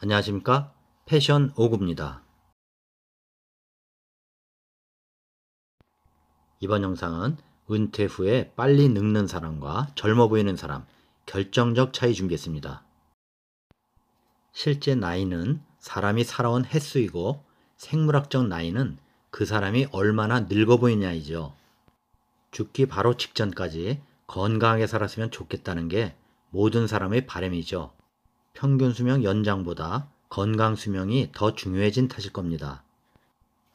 안녕하십니까? 패션 오구입니다. 이번 영상은 은퇴 후에 빨리 늙는 사람과 젊어 보이는 사람, 결정적 차이 준비했습니다. 실제 나이는 사람이 살아온 횟수이고 생물학적 나이는 그 사람이 얼마나 늙어 보이냐이죠. 죽기 바로 직전까지 건강하게 살았으면 좋겠다는 게 모든 사람의 바람이죠. 평균 수명 연장보다 건강 수명이 더 중요해진 탓일 겁니다.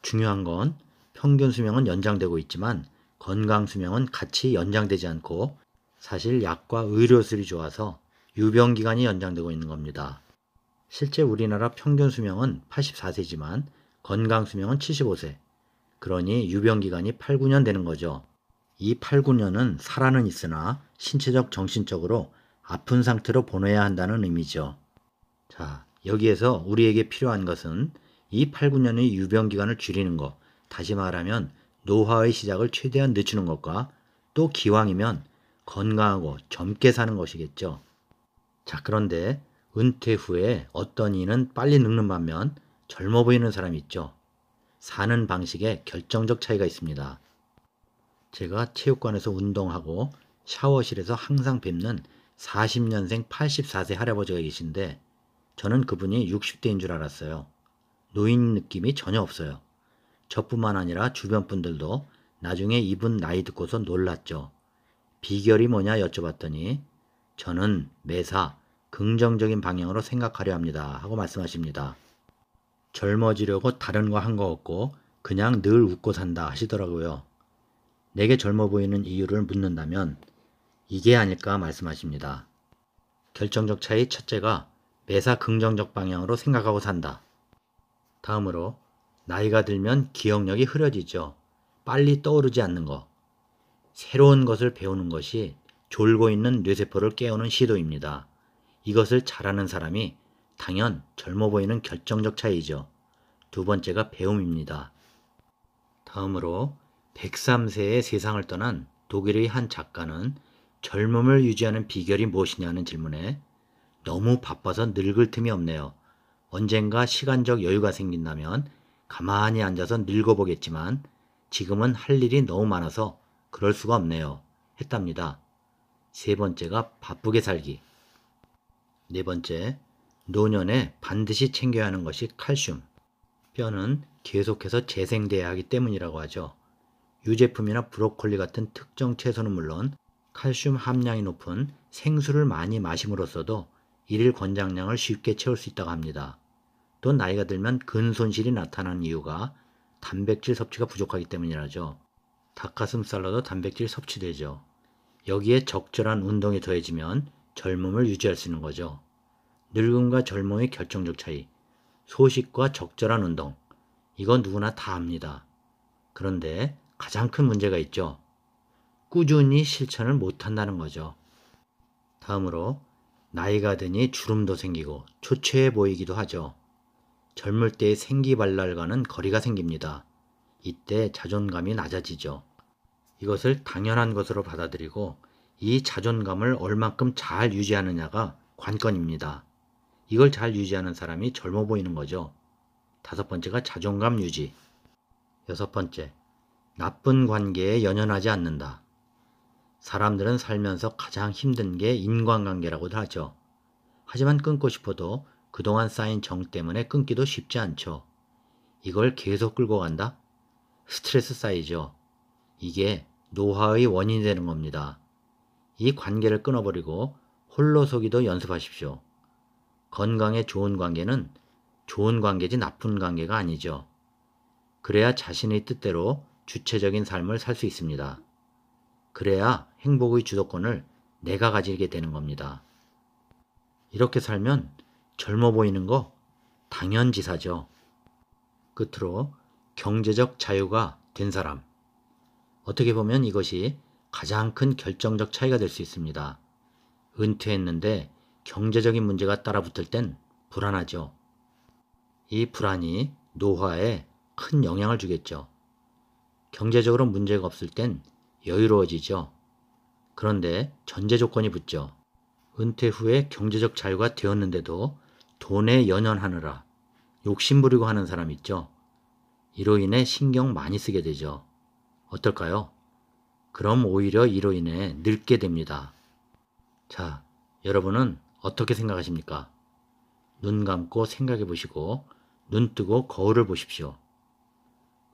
중요한 건 평균 수명은 연장되고 있지만 건강 수명은 같이 연장되지 않고 사실 약과 의료술이 좋아서 유병 기간이 연장되고 있는 겁니다. 실제 우리나라 평균 수명은 84세지만 건강 수명은 75세. 그러니 유병 기간이 8, 9년 되는 거죠. 이 8, 9년은 살아는 있으나 신체적, 정신적으로 아픈 상태로 보내야 한다는 의미죠. 자, 여기에서 우리에게 필요한 것은 이 8, 9년의 유병 기간을 줄이는 것, 다시 말하면 노화의 시작을 최대한 늦추는 것과 또 기왕이면 건강하고 젊게 사는 것이겠죠. 자, 그런데 은퇴 후에 어떤 이는 빨리 늙는 반면 젊어 보이는 사람이 있죠. 사는 방식에 결정적 차이가 있습니다. 제가 체육관에서 운동하고 샤워실에서 항상 뵙는 40년생 84세 할아버지가 계신데 저는 그분이 60대인 줄 알았어요. 노인 느낌이 전혀 없어요. 저뿐만 아니라 주변 분들도 나중에 이분 나이 듣고서 놀랐죠. 비결이 뭐냐 여쭤봤더니 저는 매사 긍정적인 방향으로 생각하려 합니다 하고 말씀하십니다. 젊어지려고 다른 거 한 거 없고 그냥 늘 웃고 산다 하시더라고요. 내게 젊어 보이는 이유를 묻는다면 이게 아닐까 말씀하십니다. 결정적 차이 첫째가 매사 긍정적 방향으로 생각하고 산다. 다음으로 나이가 들면 기억력이 흐려지죠. 빨리 떠오르지 않는 것. 새로운 것을 배우는 것이 졸고 있는 뇌세포를 깨우는 시도입니다. 이것을 잘하는 사람이 당연 젊어 보이는 결정적 차이죠. 두 번째가 배움입니다. 다음으로 103세의 세상을 떠난 독일의 한 작가는 젊음을 유지하는 비결이 무엇이냐는 질문에 너무 바빠서 늙을 틈이 없네요. 언젠가 시간적 여유가 생긴다면 가만히 앉아서 늙어보겠지만 지금은 할 일이 너무 많아서 그럴 수가 없네요. 했답니다. 세 번째가 바쁘게 살기. 네 번째, 노년에 반드시 챙겨야 하는 것이 칼슘. 뼈는 계속해서 재생돼야 하기 때문이라고 하죠. 유제품이나 브로콜리 같은 특정 채소는 물론 칼슘 함량이 높은 생수를 많이 마심으로써도 일일 권장량을 쉽게 채울 수 있다고 합니다. 또 나이가 들면 근손실이 나타나는 이유가 단백질 섭취가 부족하기 때문이라죠. 닭가슴살로도 단백질 섭취되죠. 여기에 적절한 운동이 더해지면 젊음을 유지할 수 있는 거죠. 늙음과 젊음의 결정적 차이, 소식과 적절한 운동, 이건 누구나 다 압니다. 그런데 가장 큰 문제가 있죠. 꾸준히 실천을 못한다는 거죠. 다음으로 나이가 드니 주름도 생기고 초췌해 보이기도 하죠. 젊을 때의 생기발랄과는 거리가 생깁니다. 이때 자존감이 낮아지죠. 이것을 당연한 것으로 받아들이고 이 자존감을 얼만큼 잘 유지하느냐가 관건입니다. 이걸 잘 유지하는 사람이 젊어 보이는 거죠. 다섯 번째가 자존감 유지. 여섯 번째, 나쁜 관계에 연연하지 않는다. 사람들은 살면서 가장 힘든 게 인간관계라고도 하죠. 하지만 끊고 싶어도 그동안 쌓인 정 때문에 끊기도 쉽지 않죠. 이걸 계속 끌고 간다? 스트레스 쌓이죠. 이게 노화의 원인이 되는 겁니다. 이 관계를 끊어버리고 홀로서기도 연습하십시오. 건강에 좋은 관계는 좋은 관계지 나쁜 관계가 아니죠. 그래야 자신의 뜻대로 주체적인 삶을 살 수 있습니다. 그래야 행복의 주도권을 내가 가지게 되는 겁니다. 이렇게 살면 젊어 보이는 거 당연지사죠. 끝으로 경제적 자유가 된 사람. 어떻게 보면 이것이 가장 큰 결정적 차이가 될 수 있습니다. 은퇴했는데 경제적인 문제가 따라붙을 땐 불안하죠. 이 불안이 노화에 큰 영향을 주겠죠. 경제적으로 문제가 없을 땐 여유로워지죠. 그런데 전제 조건이 붙죠. 은퇴 후에 경제적 자유가 되었는데도 돈에 연연하느라 욕심부리고 하는 사람 있죠. 이로 인해 신경 많이 쓰게 되죠. 어떨까요? 그럼 오히려 이로 인해 늙게 됩니다. 자, 여러분은 어떻게 생각하십니까? 눈 감고 생각해 보시고 눈 뜨고 거울을 보십시오.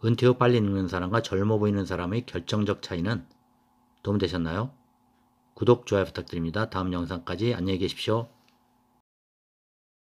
은퇴 후 빨리 늙는 사람과 젊어 보이는 사람의 결정적 차이는 도움되셨나요? 구독, 좋아요 부탁드립니다. 다음 영상까지 안녕히 계십시오.